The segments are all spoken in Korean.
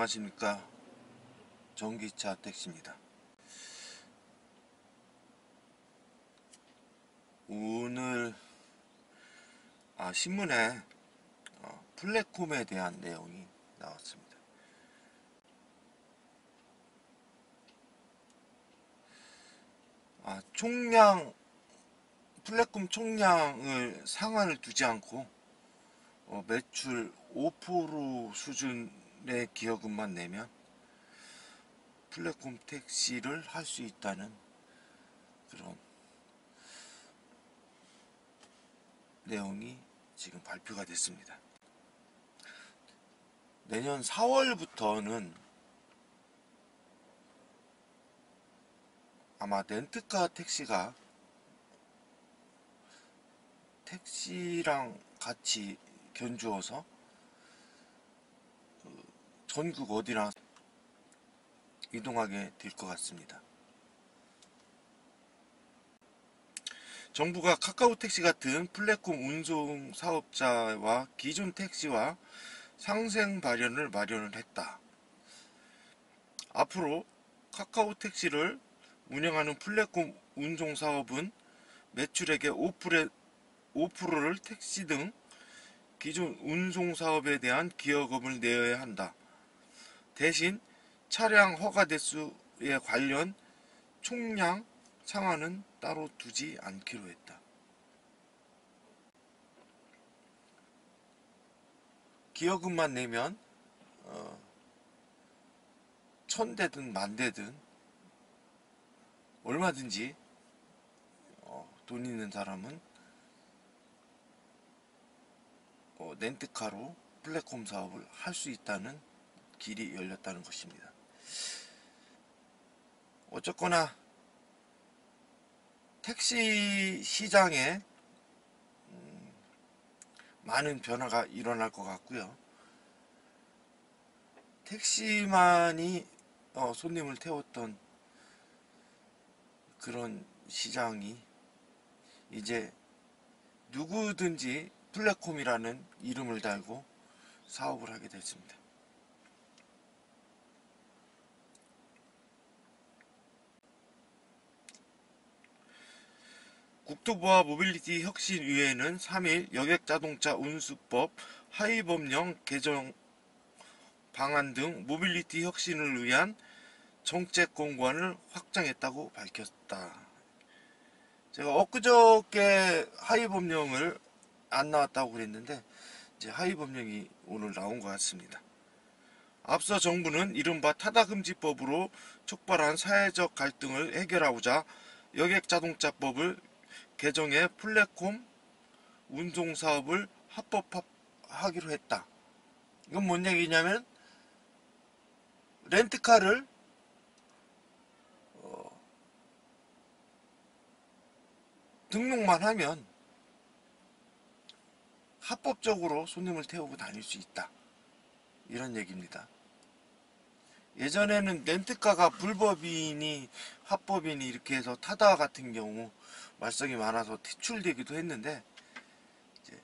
안녕하십니까. 전기차 택시입니다. 오늘 신문에 플랫콤에 대한 내용이 나왔습니다. 총량 플랫콤 총량을 상한을 두지 않고 매출 5% 수준의 기여금만 내면 플랫콤 택시를 할 수 있다는 그런 내용이 지금 발표가 됐습니다. 내년 4월부터는 아마 렌트카 택시가 택시랑 같이 견주어서 전국 어디나 이동하게 될 것 같습니다. 정부가 카카오택시 같은 플랫폼 운송 사업자와 기존 택시와 상생 발현을 마련을 했다. 앞으로 카카오택시를 운영하는 플랫폼 운송 사업은 매출액의 5%를 택시 등 기존 운송 사업에 대한 기여금을 내어야 한다. 대신 차량 허가 대수에 관련 총량 상한은 따로 두지 않기로 했다. 기여금만 내면 1000대든 10,000대든 얼마든지 돈 있는 사람은 렌트카로 플랫폼 사업을 할 수 있다는 길이 열렸다는 것입니다. 어쨌거나 택시 시장에 많은 변화가 일어날 것 같고요. 택시만이 손님을 태웠던 그런 시장이 이제 누구든지 플랫폼이라는 이름을 달고 사업을 하게 됐습니다. 국토부와 모빌리티 혁신위회는 3일 여객자동차 운수법 하위법령 개정 방안 등 모빌리티 혁신을 위한 정책 공관을 확정했다고 밝혔다. 제가 엊그저께 하위법령을 안 나왔다고 그랬는데 이제 하위법령이 오늘 나온 것 같습니다. 앞서 정부는 이른바 타다금지법으로 촉발한 사회적 갈등을 해결하고자 여객자동차법을 개정해 플랫폼 운송사업을 합법화하기로 했다. 이건 뭔 얘기냐면 렌트카를 등록만 하면 합법적으로 손님을 태우고 다닐 수 있다. 이런 얘기입니다. 예전에는 렌트카가 불법이니 합법이니 이렇게 해서 타다 같은 경우 말썽이 많아서 퇴출되기도 했는데 이제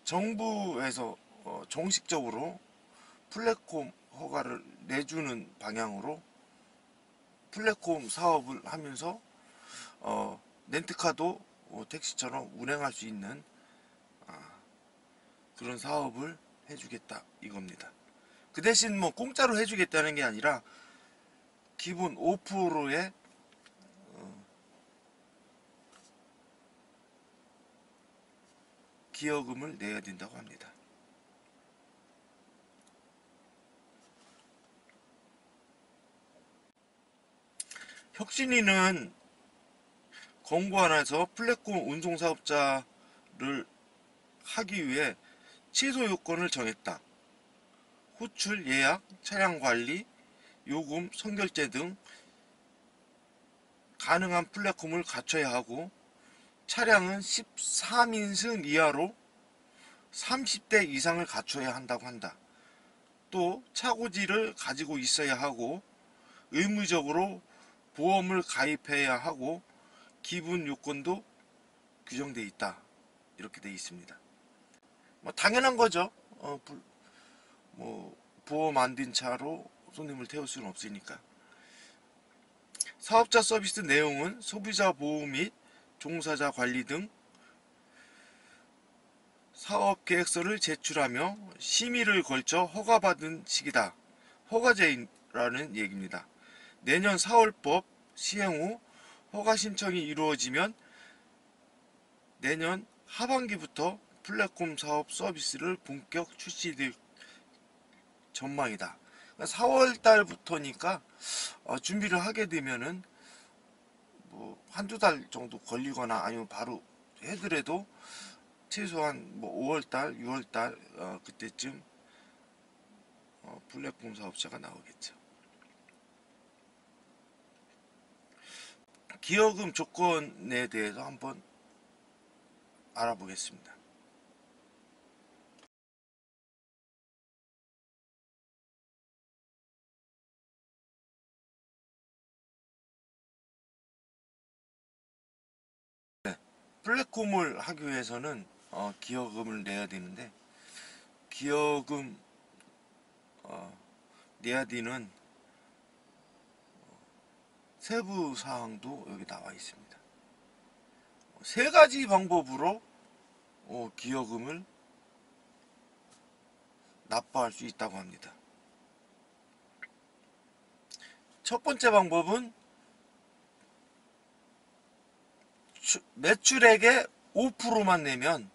정부에서 정식적으로 플랫폼 허가를 내주는 방향으로 플랫폼 사업을 하면서 렌트카도 택시처럼 운행할 수 있는 그런 사업을 해주겠다 이겁니다. 그 대신 공짜로 해주겠다는 게 아니라 기본 5%의 기여금을 내야 된다고 합니다. 혁신위는 권고안에서 플랫폼 운송사업자를 하기 위해 취소 요건을 정했다. 호출, 예약, 차량 관리, 요금, 선결제 등 가능한 플랫폼을 갖춰야 하고 차량은 13인승 이하로 30대 이상을 갖춰야 한다고 한다. 또 차고지를 가지고 있어야 하고 의무적으로 보험을 가입해야 하고 기본 요건도 규정되어 있다. 이렇게 되어 있습니다. 당연한 거죠. 보험 안 든 차로 손님을 태울 수는 없으니까. 사업자 서비스 내용은 소비자 보호 및 종사자 관리 등 사업계획서를 제출하며 심의를 걸쳐 허가받은 시기다. 허가제라는 얘기입니다. 내년 4월법 시행 후 허가 신청이 이루어지면 내년 하반기부터 플랫폼 사업 서비스를 본격 출시될 전망이다. 4월 달부터니까 준비를 하게 되면은 뭐 한두 달 정도 걸리거나 아니면 바로 해더라도 최소한 뭐 5월달, 6월달 그때쯤 플랫폼 사업자가 나오겠죠. 기여금 조건에 대해서 한번 알아보겠습니다. 네, 플랫폼을 하기 위해서는 기여금을 내야 되는데 기여금 내야 되는 세부 사항도 여기 나와 있습니다. 세 가지 방법으로 기여금을 납부할 수 있다고 합니다. 첫 번째 방법은 매출액의 5%만 내면,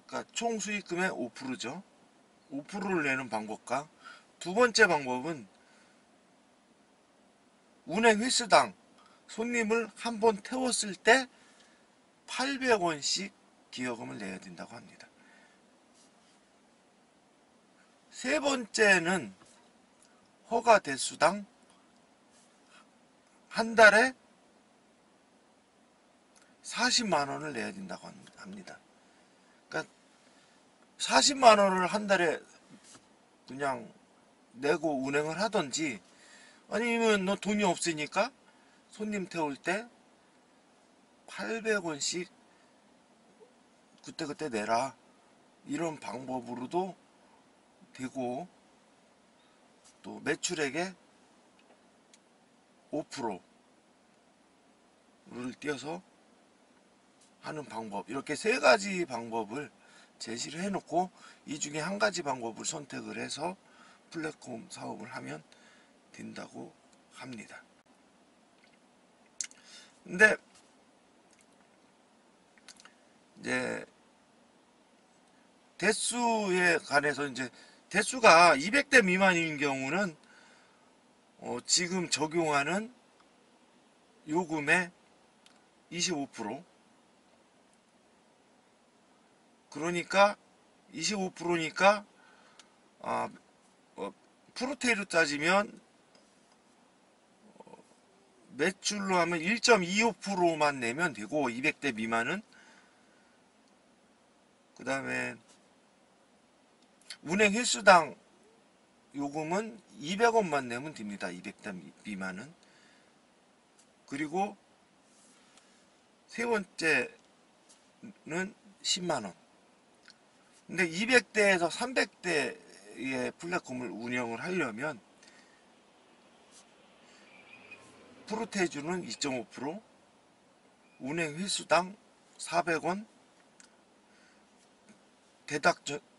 그러니까 총 수익금의 5%죠. 5%를 내는 방법과, 두 번째 방법은 운행 횟수당 손님을 한 번 태웠을 때 800원씩 기여금을 내야 된다고 합니다. 세 번째는 허가 대수당 한 달에 40만원을 내야 된다고 합니다. 그러니까 40만원을 한 달에 그냥 내고 운행을 하던지, 아니면 너 돈이 없으니까 손님 태울 때 800원씩 그때그때 내라, 이런 방법으로도 되고, 또 매출액의 5%를 띄어서 하는 방법, 이렇게 세 가지 방법을 제시를 해놓고 이 중에 한 가지 방법을 선택을 해서 플랫폼 사업을 하면 된다고 합니다. 근데 이제 대수에 관해서, 이제 대수가 200대 미만인 경우는 지금 적용하는 요금의 25%, 그러니까 25%니까 프로테이로 따지면 매출로 하면 1.25%만 내면 되고, 200대 미만은. 그 다음에 운행 횟수당 요금은 200원만 내면 됩니다. 200대 미만은. 그리고 세 번째는 10만원. 근데 200대에서 300대의 플랫폼을 운영을 하려면 프로테이주는 2.5%, 운행 횟수당 400원,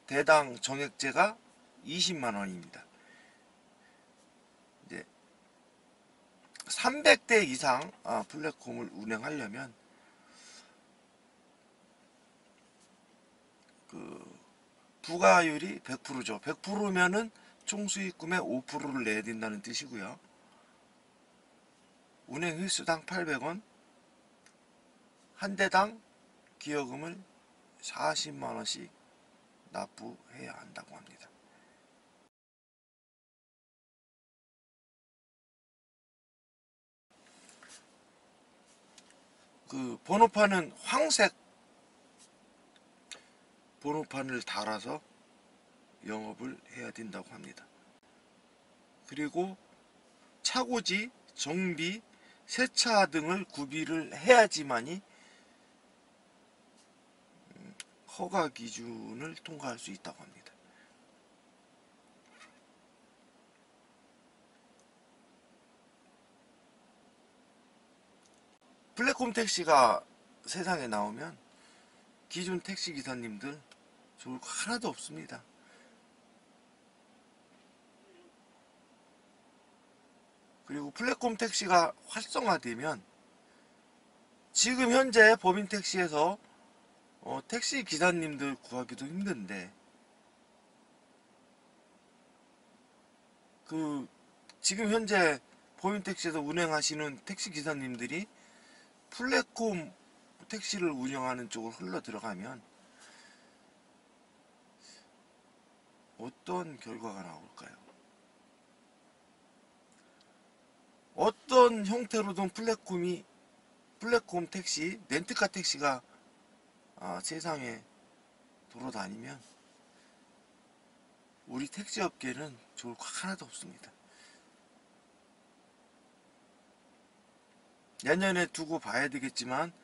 대당 정액제가 20만원입니다. 이제 300대 이상 플랫폼을 운행하려면 부가율이 100%죠. 100%면은 총 수익금의 5%를 내야 된다는 뜻이고요. 운행 횟수당 800원, 한 대당 기여금을 40만원씩 납부해야 한다고 합니다. 그 번호판은 황색 번호판을 달아서 영업을 해야 된다고 합니다. 그리고 차고지, 정비, 세차 등을 구비를 해야지만이 허가 기준을 통과할 수 있다고 합니다. 플랫폼 택시가 세상에 나오면 기존 택시 기사님들 좋을 거 하나도 없습니다. 그리고 플랫폼 택시가 활성화되면 지금 현재 법인 택시에서 택시 기사님들 구하기도 힘든데 그 지금 현재 법인 택시에서 운행하시는 택시 기사님들이 플랫폼 택시를 운영하는 쪽으로 흘러 들어가면 어떤 결과가 나올까요? 어떤 형태로든 플랫폼 택시, 렌트카 택시가 세상에 돌아다니면 우리 택시업계는 좋을 거 하나도 없습니다. 내년에 두고 봐야 되겠지만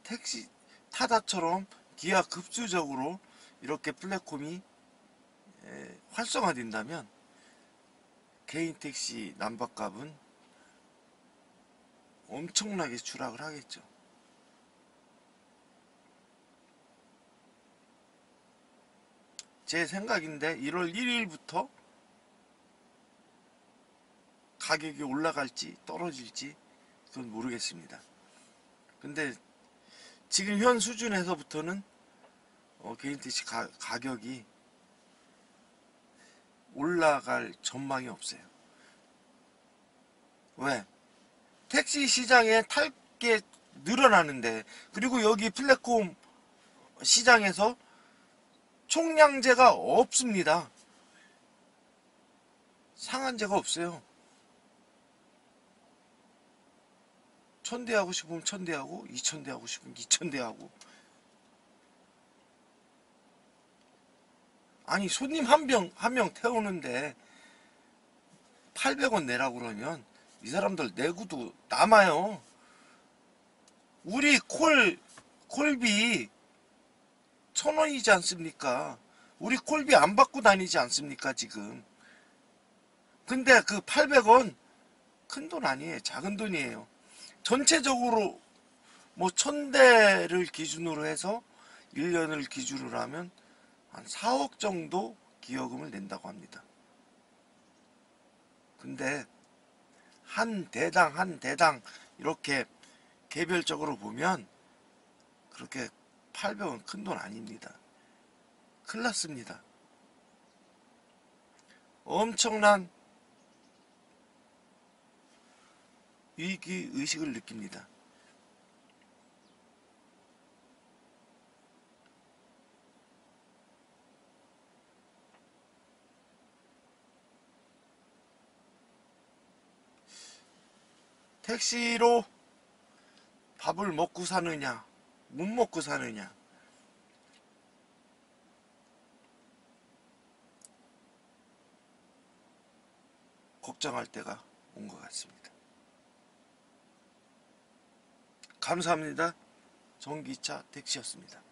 택시 타다처럼 기하급수적으로 이렇게 플랫폼이 활성화된다면 개인 택시 남바값은 엄청나게 추락을 하겠죠. 제 생각인데 1월 1일부터 가격이 올라갈지 떨어질지 그건 모르겠습니다. 근데 지금 현 수준에서부터는 개인 택시 가격이 올라갈 전망이 없어요. 왜? 택시 시장에 탈 게 늘어나는데, 그리고 여기 플랫폼 시장에서 총량제가 없습니다. 상한제가 없어요. 1000대 하고 싶으면 1000대 하고 2000대 하고 싶으면 2000대 하고. 아니 손님 한 명 태우는데 800원 내라고 그러면 이 사람들 내구도 남아요. 우리 콜비 1000원이지 않습니까? 우리 콜비 안 받고 다니지 않습니까 지금? 근데 그 800원 큰 돈 아니에요. 작은 돈이에요. 전체적으로 뭐 1000대를 기준으로 해서 1년을 기준으로 하면 한 4억 정도 기여금을 낸다고 합니다. 근데 한 대당 이렇게 개별적으로 보면 그렇게 800원 큰 돈 아닙니다. 큰일 났습니다. 엄청난 위기의식을 느낍니다. 택시로 밥을 먹고 사느냐 못 먹고 사느냐, 걱정할 때가 온 것 같습니다. 감사합니다. 전기차 택시였습니다.